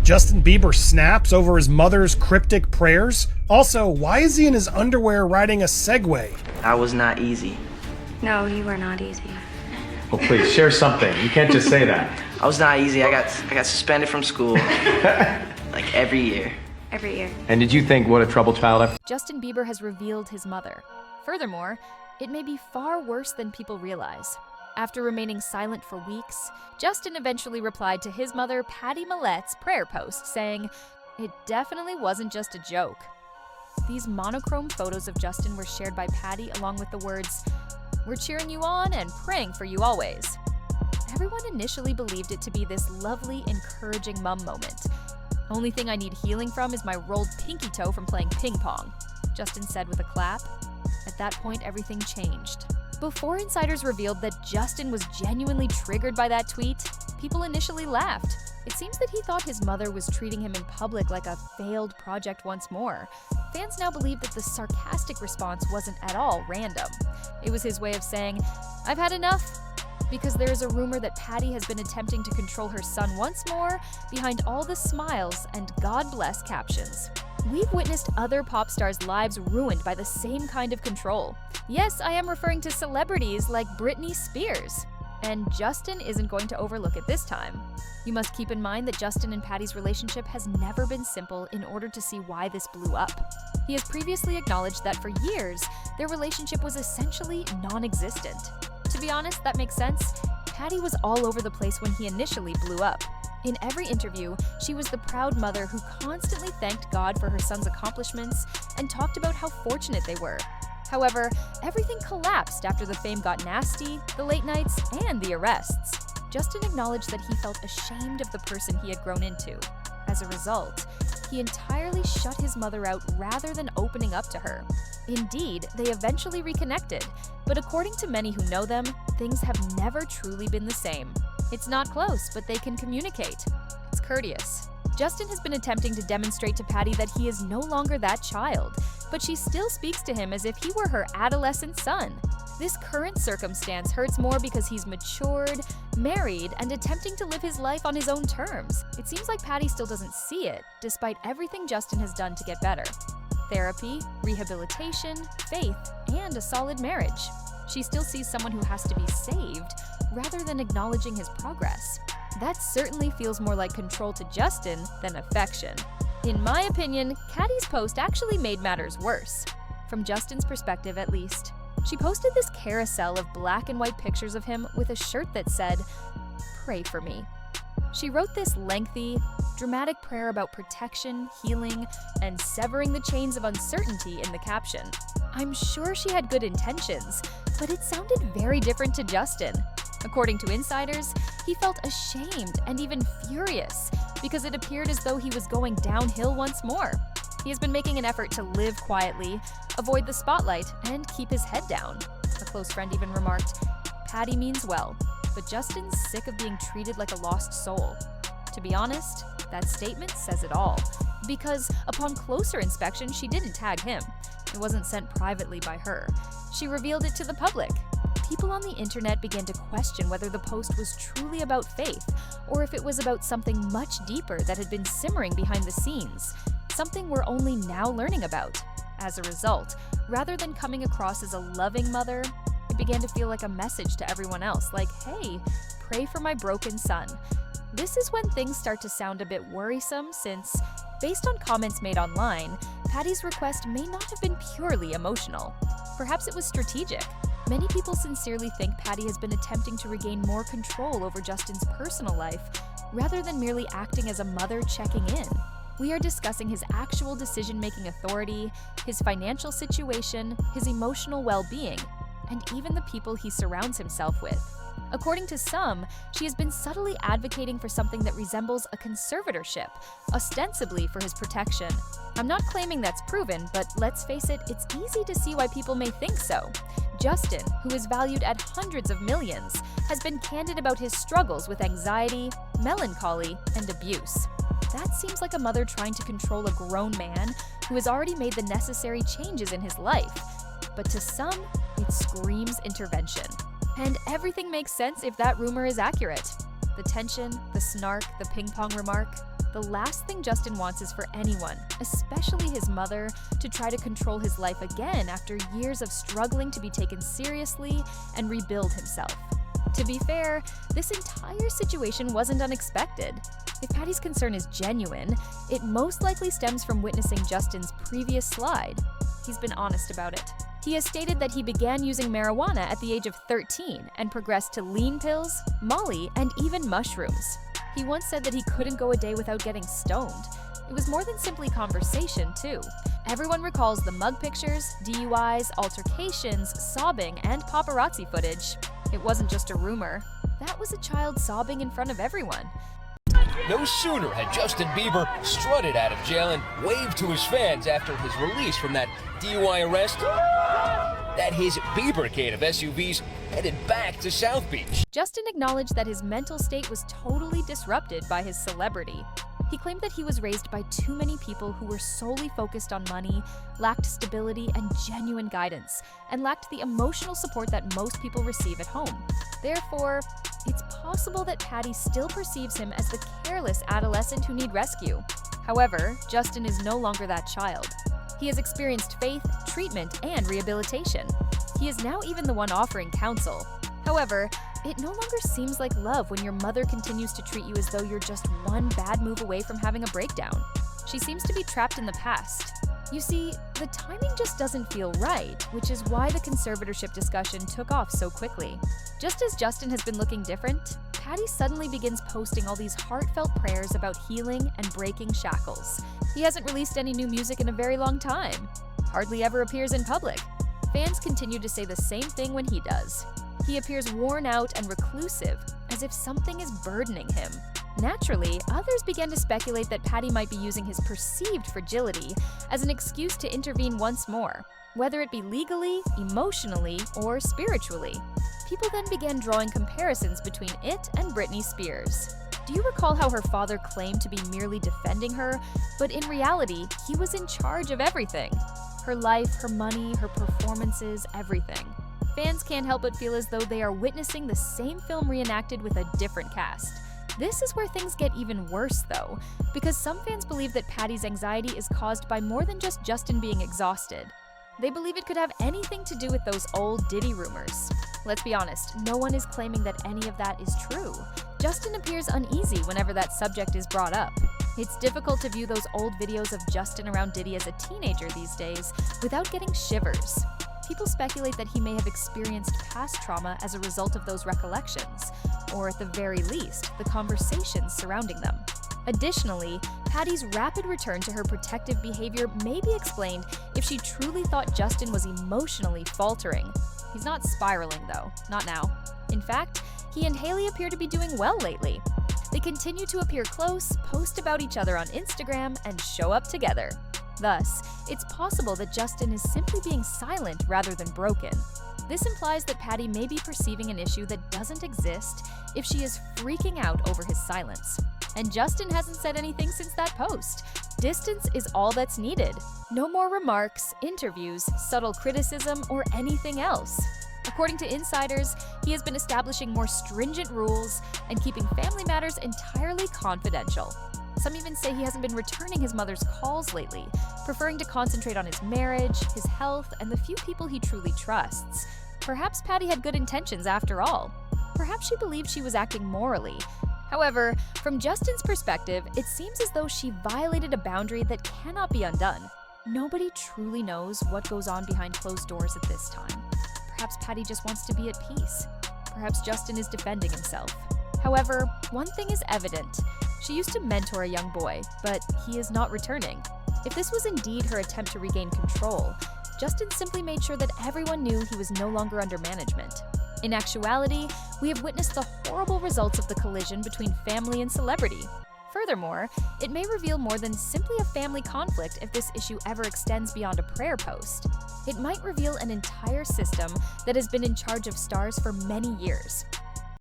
Justin Bieber snaps over his mother's cryptic prayers? Also, why is he in his underwear riding a Segway? That was not easy. No, you were not easy. Oh, please, share something. You can't just say that. I was not easy. I got suspended from school. Like every year. Every year. And did you think, what a troubled child? Justin Bieber has revealed his mother. Furthermore, it may be far worse than people realize. After remaining silent for weeks, Justin eventually replied to his mother, Patty Millette's prayer post, saying, "It definitely wasn't just a joke." These monochrome photos of Justin were shared by Patty along with the words, "We're cheering you on and praying for you always." Everyone initially believed it to be this lovely, encouraging mom moment. "Only thing I need healing from is my rolled pinky toe from playing ping pong," Justin said with a clap. At that point, everything changed. Before insiders revealed that Justin was genuinely triggered by that tweet, people initially laughed. It seems that he thought his mother was treating him in public like a failed project once more. Fans now believe that the sarcastic response wasn't at all random. It was his way of saying, "I've had enough," because there is a rumor that Patty has been attempting to control her son once more behind all the smiles and God bless captions. We've witnessed other pop stars' lives ruined by the same kind of control. Yes, I am referring to celebrities like Britney Spears. And Justin isn't going to overlook it this time. You must keep in mind that Justin and Patty's relationship has never been simple in order to see why this blew up. He has previously acknowledged that for years, their relationship was essentially non-existent. To be honest, that makes sense. Patty was all over the place when he initially blew up. In every interview, she was the proud mother who constantly thanked God for her son's accomplishments and talked about how fortunate they were. However, everything collapsed after the fame got nasty, the late nights, and the arrests. Justin acknowledged that he felt ashamed of the person he had grown into. As a result, he entirely shut his mother out rather than opening up to her. Indeed, they eventually reconnected, but according to many who know them, things have never truly been the same. It's not close, but they can communicate. It's courteous. Justin has been attempting to demonstrate to Patty that he is no longer that child, but she still speaks to him as if he were her adolescent son. This current circumstance hurts more because he's matured, married, and attempting to live his life on his own terms. It seems like Patty still doesn't see it, despite everything Justin has done to get better. Therapy, rehabilitation, faith, and a solid marriage. She still sees someone who has to be saved, rather than acknowledging his progress. That certainly feels more like control to Justin than affection. In my opinion, Patty's post actually made matters worse. From Justin's perspective, at least. She posted this carousel of black and white pictures of him with a shirt that said, "Pray for me." She wrote this lengthy, dramatic prayer about protection, healing, and severing the chains of uncertainty in the caption. I'm sure she had good intentions, but it sounded very different to Justin. According to insiders, he felt ashamed and even furious because it appeared as though he was going downhill once more. He has been making an effort to live quietly, avoid the spotlight, and keep his head down. A close friend even remarked, "Patty means well, but Justin's sick of being treated like a lost soul." To be honest, that statement says it all, because upon closer inspection, she didn't tag him. It wasn't sent privately by her. She revealed it to the public. People on the internet began to question whether the post was truly about faith, or if it was about something much deeper that had been simmering behind the scenes, something we're only now learning about. As a result, rather than coming across as a loving mother, it began to feel like a message to everyone else, like, hey, pray for my broken son. This is when things start to sound a bit worrisome since, based on comments made online, Patty's request may not have been purely emotional. Perhaps it was strategic. Many people sincerely think Patty has been attempting to regain more control over Justin's personal life, rather than merely acting as a mother checking in. We are discussing his actual decision-making authority, his financial situation, his emotional well-being, and even the people he surrounds himself with. According to some, she has been subtly advocating for something that resembles a conservatorship, ostensibly for his protection. I'm not claiming that's proven, but let's face it, it's easy to see why people may think so. Justin, who is valued at hundreds of millions, has been candid about his struggles with anxiety, melancholy, and abuse. That seems like a mother trying to control a grown man who has already made the necessary changes in his life. But to some, it screams intervention. And everything makes sense if that rumor is accurate. The tension, the snark, the ping-pong remark, the last thing Justin wants is for anyone, especially his mother, to try to control his life again after years of struggling to be taken seriously and rebuild himself. To be fair, this entire situation wasn't unexpected. If Patty's concern is genuine, it most likely stems from witnessing Justin's previous slide. He's been honest about it. He has stated that he began using marijuana at the age of 13 and progressed to lean pills, Molly, and even mushrooms. He once said that he couldn't go a day without getting stoned. It was more than simply conversation, too. Everyone recalls the mug pictures, DUIs, altercations, sobbing, and paparazzi footage. It wasn't just a rumor. That was a child sobbing in front of everyone. No sooner had Justin Bieber strutted out of jail and waved to his fans after his release from that DUI arrest that his Biebercade of SUVs headed back to South Beach. Justin acknowledged that his mental state was totally disrupted by his celebrity. He claimed that he was raised by too many people who were solely focused on money, lacked stability and genuine guidance, and lacked the emotional support that most people receive at home. Therefore, it's possible that Patty still perceives him as the careless adolescent who needs rescue. However, Justin is no longer that child. He has experienced faith, treatment, and rehabilitation. He is now even the one offering counsel. However, it no longer seems like love when your mother continues to treat you as though you're just one bad move away from having a breakdown. She seems to be trapped in the past. You see, the timing just doesn't feel right, which is why the conservatorship discussion took off so quickly. Just as Justin has been looking different, Patty suddenly begins posting all these heartfelt prayers about healing and breaking shackles. He hasn't released any new music in a very long time. Hardly ever appears in public. Fans continue to say the same thing when he does. He appears worn out and reclusive, as if something is burdening him. Naturally, others began to speculate that Patty might be using his perceived fragility as an excuse to intervene once more, whether it be legally, emotionally, or spiritually. People then began drawing comparisons between it and Britney Spears. Do you recall how her father claimed to be merely defending her, but in reality, he was in charge of everything? Her life, her money, her performances, everything. Fans can't help but feel as though they are witnessing the same film reenacted with a different cast. This is where things get even worse, though, because some fans believe that Patty's anxiety is caused by more than just Justin being exhausted. They believe it could have anything to do with those old Diddy rumors. Let's be honest, no one is claiming that any of that is true. Justin appears uneasy whenever that subject is brought up. It's difficult to view those old videos of Justin around Diddy as a teenager these days without getting shivers. People speculate that he may have experienced past trauma as a result of those recollections, or at the very least, the conversations surrounding them. Additionally, Patty's rapid return to her protective behavior may be explained if she truly thought Justin was emotionally faltering. He's not spiraling, though, not now. In fact, he and Haley appear to be doing well lately. They continue to appear close, post about each other on Instagram, and show up together. Thus, it's possible that Justin is simply being silent rather than broken. This implies that Patty may be perceiving an issue that doesn't exist if she is freaking out over his silence. And Justin hasn't said anything since that post. Distance is all that's needed. No more remarks, interviews, subtle criticism, or anything else. According to insiders, he has been establishing more stringent rules and keeping family matters entirely confidential. Some even say he hasn't been returning his mother's calls lately, preferring to concentrate on his marriage, his health, and the few people he truly trusts. Perhaps Patty had good intentions after all. Perhaps she believed she was acting morally. However, from Justin's perspective, it seems as though she violated a boundary that cannot be undone. Nobody truly knows what goes on behind closed doors at this time. Perhaps Patty just wants to be at peace. Perhaps Justin is defending himself. However, one thing is evident. She used to mentor a young boy, but he is not returning. If this was indeed her attempt to regain control, Justin simply made sure that everyone knew he was no longer under management. In actuality, we have witnessed the horrible results of the collision between family and celebrity. Furthermore, it may reveal more than simply a family conflict if this issue ever extends beyond a prayer post. It might reveal an entire system that has been in charge of stars for many years.